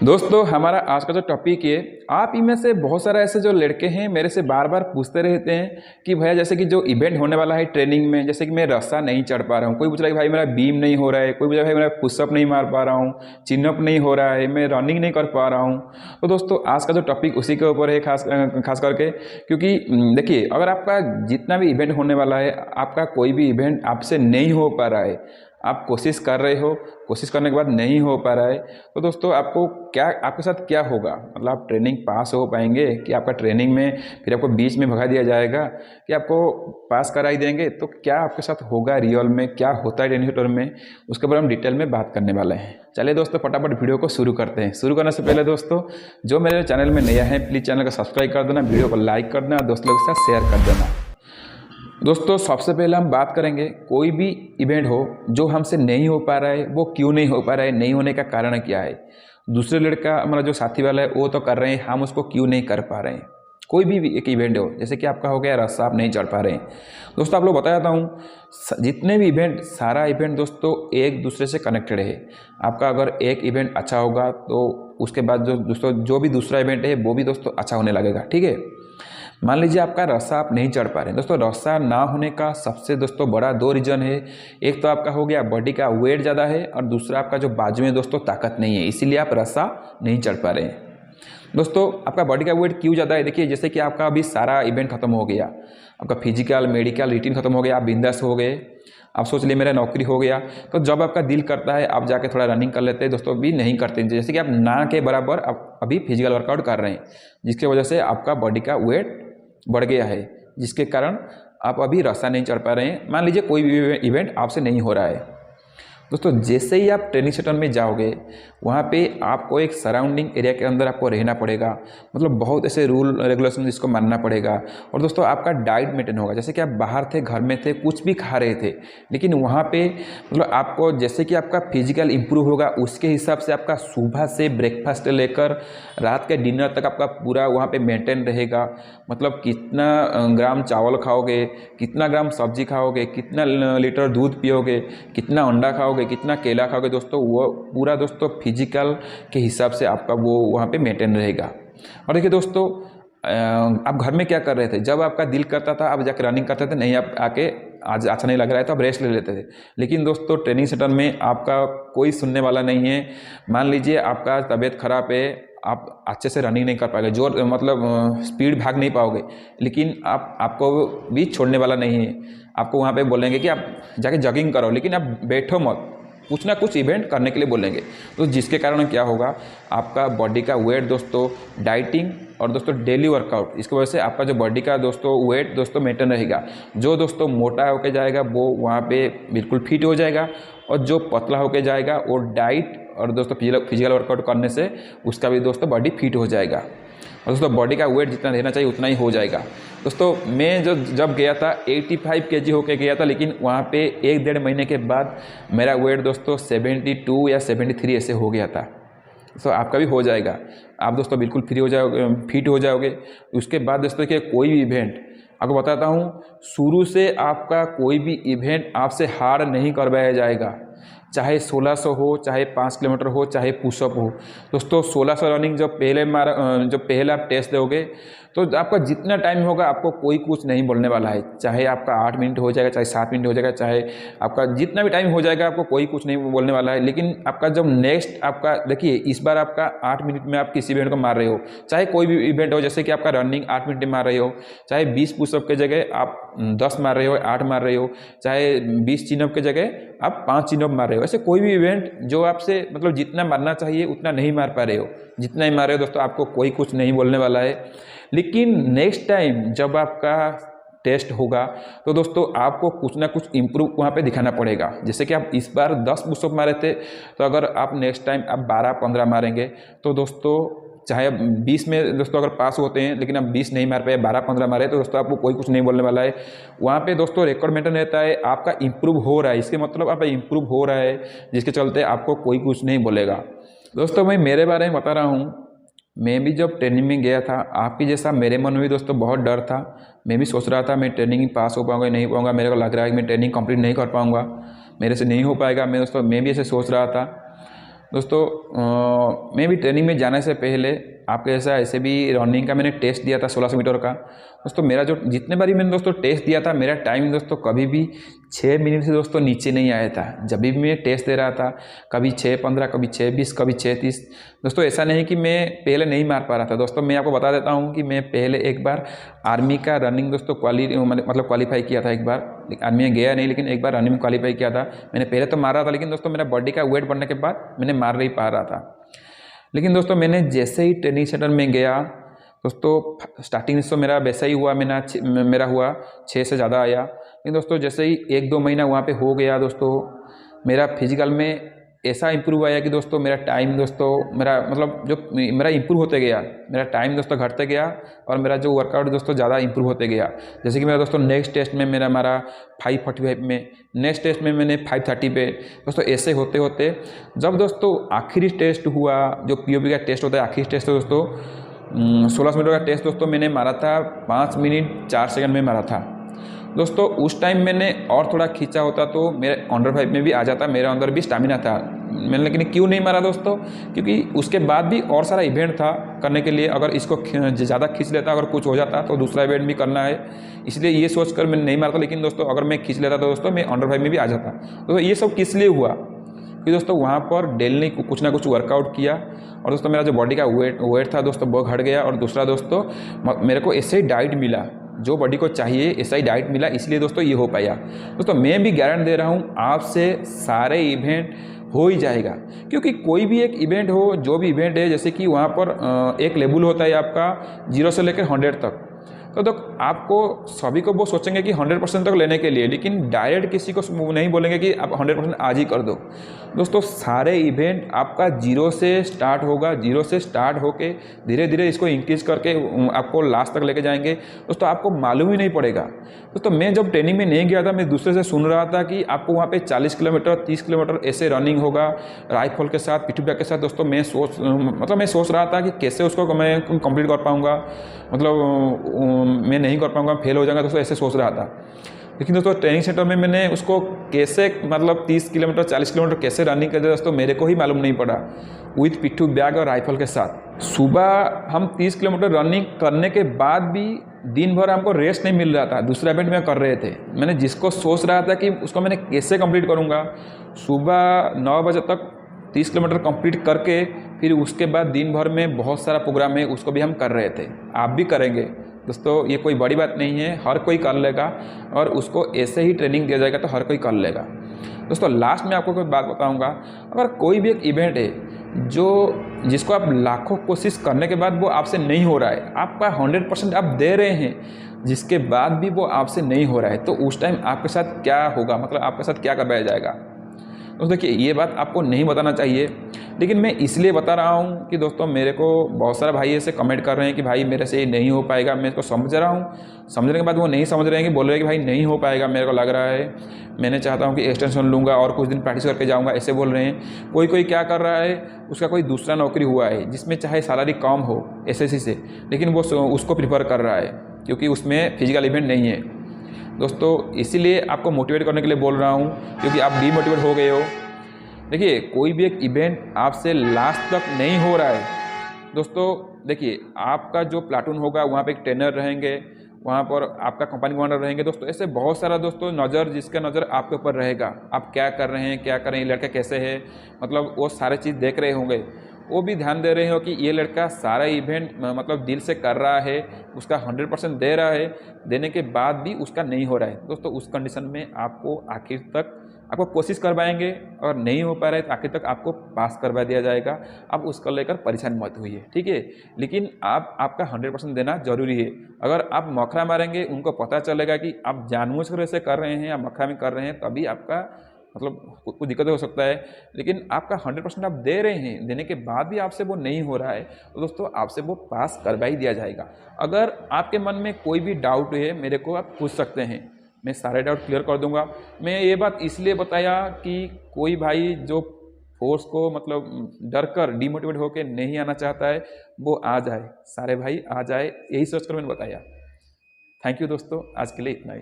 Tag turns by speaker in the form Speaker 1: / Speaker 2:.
Speaker 1: दोस्तों हमारा आज का जो टॉपिक है, आप इनमें से बहुत सारे ऐसे जो लड़के हैं मेरे से बार बार पूछते रहते हैं कि भैया जैसे कि जो इवेंट होने वाला है ट्रेनिंग में, जैसे कि मैं रस्सा नहीं चढ़ पा रहा हूँ। कोई पूछ रहा है कि भाई मेरा बीम नहीं हो रहा है, कोई पूछ रहा है भाई मेरा पुशअप नहीं मार पा रहा हूँ, चिनअप नहीं हो रहा है, मैं रनिंग नहीं कर पा रहा हूँ। तो दोस्तों आज का जो टॉपिक उसी के ऊपर है, खास करके क्योंकि देखिए, अगर आपका जितना भी इवेंट होने वाला है, आपका कोई भी इवेंट आपसे नहीं हो पा रहा है, आप कोशिश कर रहे हो, कोशिश करने के बाद नहीं हो पा रहा है, तो दोस्तों आपको क्या, आपके साथ क्या होगा? मतलब आप ट्रेनिंग पास हो पाएंगे कि आपका ट्रेनिंग में फिर आपको बीच में भगा दिया जाएगा कि आपको पास करा ही देंगे? तो क्या आपके साथ होगा, रियल में क्या होता है ट्रेनिंग सेंटर में, उसके बारे में हम डिटेल में बात करने वाले हैं। चलिए दोस्तों फटाफट वीडियो को शुरू करते हैं। शुरू करने से पहले दोस्तों, जो मेरे चैनल में नया है प्लीज़ चैनल को सब्सक्राइब कर देना, वीडियो को लाइक कर देना, दोस्त लोगों के साथ शेयर कर देना। दोस्तों सबसे पहले हम बात करेंगे, कोई भी इवेंट हो जो हमसे नहीं हो पा रहा है, वो क्यों नहीं हो पा रहा है, नहीं होने का कारण क्या है। दूसरे लड़का हमारा जो साथी वाला है वो तो कर रहे हैं, हम उसको क्यों नहीं कर पा रहे हैं। कोई भी एक इवेंट हो, जैसे कि आपका हो गया रस्सा, आप नहीं चढ़ पा रहे हैं। दोस्तों आप लोग बता देता हूँ, जितने भी इवेंट, सारा इवेंट दोस्तों एक दूसरे से कनेक्टेड है। आपका अगर एक इवेंट अच्छा होगा तो उसके बाद जो दोस्तों जो भी दूसरा इवेंट है वो भी दोस्तों अच्छा होने लगेगा, ठीक है। मान लीजिए आपका रस्सा आप नहीं चढ़ पा रहे हैं। दोस्तों रस्सा ना होने का सबसे दोस्तों बड़ा दो रीज़न है। एक तो आपका हो गया बॉडी का वेट ज़्यादा है, और दूसरा आपका जो बाजू में दोस्तों ताकत नहीं है, इसीलिए आप रस्सा नहीं चढ़ पा रहे हैं। दोस्तों आपका बॉडी का वेट क्यों ज़्यादा है? देखिए, जैसे कि आपका अभी सारा इवेंट खत्म हो गया, आपका फिजिकल मेडिकल रूटीन खत्म हो गया, आप बिंदास हो गए, आप सोच लिए मेरा नौकरी हो गया, तो जब आपका दिल करता है आप जाके थोड़ा रनिंग कर लेते हैं। दोस्तों भी नहीं करते, जैसे कि आप ना के बराबर आप अभी फिजिकल वर्कआउट कर रहे हैं, जिसकी वजह से आपका बॉडी का वेट बढ़ गया है, जिसके कारण आप अभी रस्सा नहीं चढ़ पा रहे हैं। मान लीजिए कोई भी इवेंट आपसे नहीं हो रहा है। दोस्तों जैसे ही आप ट्रेनिंग सेंटर में जाओगे, वहाँ पे आपको एक सराउंडिंग एरिया के अंदर आपको रहना पड़ेगा। मतलब बहुत ऐसे रूल रेगुलेशन जिसको मानना पड़ेगा। और दोस्तों आपका डाइट मेंटेन होगा। जैसे कि आप बाहर थे, घर में थे, कुछ भी खा रहे थे, लेकिन वहाँ पे मतलब आपको जैसे कि आपका फिजिकल इंप्रूव होगा, उसके हिसाब से आपका सुबह से ब्रेकफास्ट लेकर रात के डिनर तक आपका पूरा वहाँ पे मेंटेन रहेगा। मतलब कितना ग्राम चावल खाओगे, कितना ग्राम सब्जी खाओगे, कितना लीटर दूध पियोगे, कितना अंडा खाओगे, कितना केला खाओगे, दोस्तों वो पूरा दोस्तों फिजिकल के हिसाब से आपका वो वहाँ पे मेंटेन रहेगा। और देखिए दोस्तों, आप घर में क्या कर रहे थे? जब आपका दिल करता था आप जाकर रनिंग करते थे, नहीं आप आके आज अच्छा नहीं लग रहा है तो आप रेस्ट ले लेते थे। लेकिन दोस्तों ट्रेनिंग सेंटर में आपका कोई सुनने वाला नहीं है। मान लीजिए आपका तबीयत खराब है, आप अच्छे से रनिंग नहीं कर पाओगे, जोर मतलब स्पीड भाग नहीं पाओगे, लेकिन आपको भी छोड़ने वाला नहीं है। आपको वहाँ पे बोलेंगे कि आप जाके जॉगिंग करो, लेकिन आप बैठो मत, कुछ ना कुछ इवेंट करने के लिए बोलेंगे। तो जिसके कारण क्या होगा, आपका बॉडी का वेट दोस्तों, डाइटिंग और दोस्तों डेली वर्कआउट, इसकी वजह से आपका जो बॉडी का दोस्तों वेट दोस्तों मेंटेन रहेगा। जो दोस्तों मोटा होके जाएगा वो वहाँ पे बिल्कुल फिट हो जाएगा, और जो पतला होके जाएगा वो डाइट और दोस्तों फिजिकल वर्कआउट करने से उसका भी दोस्तों बॉडी फिट हो जाएगा। और दोस्तों बॉडी का वेट जितना रहना चाहिए उतना ही हो जाएगा। दोस्तों मैं जब गया था 85 kg होके गया था, लेकिन वहाँ पे 1-1.5 महीने के बाद मेरा वेट दोस्तों 72 या 73 ऐसे हो गया था। तो आपका भी हो जाएगा, आप दोस्तों बिल्कुल फ्री हो जाओगे, फिट हो जाओगे। उसके बाद दोस्तों कि कोई भी इवेंट आपको बताता हूँ, शुरू से आपका कोई भी इवेंट आपसे हार नहीं करवाया जाएगा। चाहे 1600 हो, चाहे 5 किलोमीटर हो, चाहे पुशअप हो। दोस्तों 1600 रनिंग जब पहले आप टेस्ट दोगे, तो आपका जितना टाइम होगा आपको कोई कुछ नहीं बोलने वाला है। चाहे आपका 8 मिनट हो जाएगा, चाहे 7 मिनट हो जाएगा, चाहे आपका जितना भी टाइम हो जाएगा, आपको कोई कुछ नहीं बोलने वाला है। लेकिन आपका जब नेक्स्ट आपका देखिए, इस बार आपका 8 मिनट में आप किसी इवेंट को मार रहे हो, चाहे कोई भी इवेंट हो, जैसे कि आपका रनिंग 8 मिनट में मार रहे हो, चाहे 20 पुशअप के जगह आप 10 मार रहे हो, 8 मार रहे हो, चाहे 20 चिनअप के जगह आप 5 चिनअप मार रहे हो। ऐसे कोई भी इवेंट जो आपसे मतलब जितना मारना चाहिए उतना नहीं मार पा रहे हो, जितना ही मार रहे हो दोस्तों, आपको कोई कुछ नहीं बोलने वाला है। लेकिन नेक्स्ट टाइम जब आपका टेस्ट होगा, तो दोस्तों आपको कुछ ना कुछ इम्प्रूव वहाँ पे दिखाना पड़ेगा। जैसे कि आप इस बार 10 पुशअप मारे थे, तो अगर आप नेक्स्ट टाइम आप 12-15 मारेंगे, तो दोस्तों चाहे 20 में दोस्तों अगर पास होते हैं, लेकिन आप 20 नहीं मार पाए, 12-15 मारे, तो दोस्तों आपको कोई कुछ नहीं बोलने वाला है। वहाँ पे दोस्तों रिकॉर्ड मेंटेन रहता है, आपका इंप्रूव हो रहा है, इसके मतलब आप इंप्रूव हो रहा है, जिसके चलते आपको कोई कुछ नहीं बोलेगा। दोस्तों मैं मेरे बारे में बता रहा हूँ, मैं भी जब ट्रेनिंग में गया था, आपकी जैसा मेरे मन में भी दोस्तों बहुत डर था। मैं भी सोच रहा था मैं ट्रेनिंग पास हो पाऊंगा नहीं पाऊंगा, मेरे को लग रहा है कि मैं ट्रेनिंग कंप्लीट नहीं कर पाऊंगा, मेरे से नहीं हो पाएगा। मैं भी ऐसे सोच रहा था। दोस्तों मैं भी ट्रेनिंग में जाने से पहले आपके जैसा ऐसे भी रनिंग का मैंने टेस्ट दिया था 1600 मीटर का। दोस्तों मेरा जो जितने बारी मैंने दोस्तों टेस्ट दिया था, मेरा टाइम दोस्तों कभी भी 6 मिनट से दोस्तों नीचे नहीं आया था। जब भी मैं टेस्ट दे रहा था, कभी 6:15, कभी 6:20, कभी 6:30। दोस्तों ऐसा नहीं कि मैं पहले नहीं मार पा रहा था। दोस्तों मैं आपको बता देता हूँ कि मैं पहले एक बार आर्मी का रनिंग दोस्तों क्वालिफाई किया था। एक बार आर्मी में गया नहीं, लेकिन एक बार रनिंग में क्वालिफाई किया था। मैंने पहले तो मारा था, लेकिन दोस्तों मेरा बॉडी का वेट बढ़ने के बाद मैंने मार नहीं पा रहा था। लेकिन दोस्तों मैंने जैसे ही ट्रेनिंग सेंटर में गया दोस्तों, स्टार्टिंग से मेरा वैसा ही हुआ। मेरा हुआ 6 से ज़्यादा आया। लेकिन दोस्तों जैसे ही 1-2 महीना वहाँ पे हो गया दोस्तों, मेरा फिजिकल में ऐसा इंप्रूव आया कि दोस्तों मेरा टाइम दोस्तों मेरा इंप्रूव होते गया। मेरा टाइम दोस्तों घटते गया और मेरा जो वर्कआउट दोस्तों ज़्यादा इंप्रूव होते गया। जैसे कि मेरा दोस्तों नेक्स्ट टेस्ट में मेरा मारा 5:45 में, नेक्स्ट टेस्ट में मैंने 5:30 पे। दोस्तों ऐसे होते होते जब दोस्तों आखिरी टेस्ट हुआ, जो POP का टेस्ट होता है, आखिरी टेस्ट दोस्तों 1600 मीटर का टेस्ट दोस्तों मैंने मारा था 5 मिनट 4 सेकंड में मारा था। दोस्तों उस टाइम मैंने और थोड़ा खींचा होता तो मेरे अंडर 5 में भी आ जाता, मेरे अंदर भी स्टैमिना था। मैंने लेकिन क्यों नहीं मारा दोस्तों, क्योंकि उसके बाद भी और सारा इवेंट था करने के लिए। अगर इसको ज़्यादा खींच लेता, अगर कुछ हो जाता तो दूसरा इवेंट भी करना है, इसलिए ये सोच कर मैंने नहीं मारा था। लेकिन दोस्तों अगर मैं खींच लेता तो दोस्तों मैं अंडर 5 में भी आ जाता। तो ये सब किस लिए हुआ कि दोस्तों वहाँ पर डेली कुछ ना कुछ वर्कआउट किया और दोस्तों मेरा जो बॉडी का वेट था दोस्तों वो घट गया। और दूसरा दोस्तों मेरे को ऐसे ही डाइट मिला, जो बॉडी को चाहिए ऐसा ही डाइट मिला, इसलिए दोस्तों ये हो पाया। दोस्तों मैं भी गारंटी दे रहा हूँ आपसे सारे इवेंट हो ही जाएगा। क्योंकि कोई भी एक इवेंट हो, जो भी इवेंट है, जैसे कि वहाँ पर एक लेवल होता है आपका 0 से लेकर 100 तक। तो आपको सभी को वो सोचेंगे कि 100% तक लेने के लिए, लेकिन डायरेक्ट किसी को नहीं बोलेंगे कि आप 100% आज ही कर दो। दोस्तों सारे इवेंट आपका 0 से स्टार्ट होगा, 0 से स्टार्ट होके धीरे धीरे इसको इंक्रीज करके आपको लास्ट तक लेके जाएंगे। दोस्तों आपको मालूम ही नहीं पड़ेगा। दोस्तों मैं जब ट्रेनिंग में नहीं गया था, मैं दूसरे से सुन रहा था कि आपको वहाँ पे 40 किलोमीटर 30 किलोमीटर ऐसे रनिंग होगा राइफल के साथ, पिट्ठू बैग के साथ। दोस्तों मैं सोच रहा था कि कैसे उसको मैं कंप्लीट कर पाऊँगा, मैं नहीं कर पाऊँगा, फेल हो जाऊँगा। दोस्तों ऐसे सोच रहा था। लेकिन दोस्तों ट्रेनिंग सेंटर में मैंने उसको कैसे 30 किलोमीटर 40 किलोमीटर कैसे रनिंग कर दिया दोस्तों, मेरे को ही मालूम नहीं पड़ा, विथ पिट्ठू बैग और राइफल के साथ। सुबह हम 30 किलोमीटर रनिंग करने के बाद भी दिन भर हमको रेस्ट नहीं मिल रहा था। दूसरा इवेंट में कर रहे थे, मैंने जिसको सोच रहा था कि उसको मैंने कैसे कंप्लीट करूँगा, सुबह 9 बजे तक 30 किलोमीटर कंप्लीट करके फिर उसके बाद दिन भर में बहुत सारा प्रोग्राम है, उसको भी हम कर रहे थे। आप भी करेंगे दोस्तों, ये कोई बड़ी बात नहीं है, हर कोई कर लेगा और उसको ऐसे ही ट्रेनिंग दिया जाएगा तो हर कोई कर लेगा। दोस्तों लास्ट में आपको कोई बात बताऊंगा, अगर कोई भी एक इवेंट है जिसको आप लाखों कोशिश करने के बाद वो आपसे नहीं हो रहा है, आपका 100% आप दे रहे हैं, जिसके बाद भी वो आपसे नहीं हो रहा है, तो उस टाइम आपके साथ क्या होगा, मतलब आपके साथ क्या करवाया जाएगा। दोस्तों देखिए, ये बात आपको नहीं बताना चाहिए, लेकिन मैं इसलिए बता रहा हूँ कि दोस्तों मेरे को बहुत सारे भाई ऐसे कमेंट कर रहे हैं कि भाई मेरे से ये नहीं हो पाएगा। मैं इसको समझ रहा हूँ, समझने के बाद वो नहीं समझ रहे हैं कि बोल रहे हैं कि भाई नहीं हो पाएगा, मेरे को लग रहा है, मैंने चाहता हूँ कि एक्सटेंशन लूँगा और कुछ दिन प्रैक्टिस करके जाऊँगा, ऐसे बोल रहे हैं। कोई क्या कर रहा है, उसका कोई दूसरा नौकरी हुआ है जिसमें चाहे सैलरी कम हो SSC से, लेकिन वो उसको प्रीफर कर रहा है क्योंकि उसमें फिजिकल इवेंट नहीं है। दोस्तों इसीलिए आपको मोटिवेट करने के लिए बोल रहा हूँ, क्योंकि आप डीमोटिवेट हो गए हो। देखिए, कोई भी एक इवेंट आपसे लास्ट तक नहीं हो रहा है दोस्तों, देखिए आपका जो प्लाटून होगा वहाँ पे एक ट्रेनर रहेंगे, वहाँ पर आपका कंपनी कमांडर रहेंगे। दोस्तों ऐसे बहुत सारा दोस्तों जिसका नज़र आपके ऊपर रहेगा, आप क्या कर रहे हैं, क्या कर रहे हैं, लड़का कैसे है, मतलब वो सारे चीज़ देख रहे होंगे। वो भी ध्यान दे रहे हो कि ये लड़का सारा इवेंट दिल से कर रहा है, उसका 100% दे रहा है, देने के बाद भी उसका नहीं हो रहा है। दोस्तों उस कंडीशन में आपको आखिर तक आपको कोशिश करवाएंगे और नहीं हो पा रहा है तो आखिर तक आपको पास करवा दिया जाएगा। आप उसको लेकर परेशान मत होइए, ठीक है। लेकिन आपका 100% देना जरूरी है। अगर आप मखरा मारेंगे, उनको पता चलेगा कि आप जानबूझकर ऐसे कर रहे हैं या मखरा में कर रहे हैं, तभी आपका कुछ दिक्कत हो सकता है। लेकिन आपका 100% आप दे रहे हैं, देने के बाद भी आपसे वो नहीं हो रहा है, तो दोस्तों आपसे वो पास करवा ही दिया जाएगा। अगर आपके मन में कोई भी डाउट है, मेरे को आप पूछ सकते हैं, मैं सारे डाउट क्लियर कर दूंगा। मैं ये बात इसलिए बताया कि कोई भाई जो फोर्स को डर कर डिमोटिवेट होकर नहीं आना चाहता है, वो आ जाए, सारे भाई आ जाए, यही सोचकर मैंने बताया। थैंक यू दोस्तों, आज के लिए इतना ही।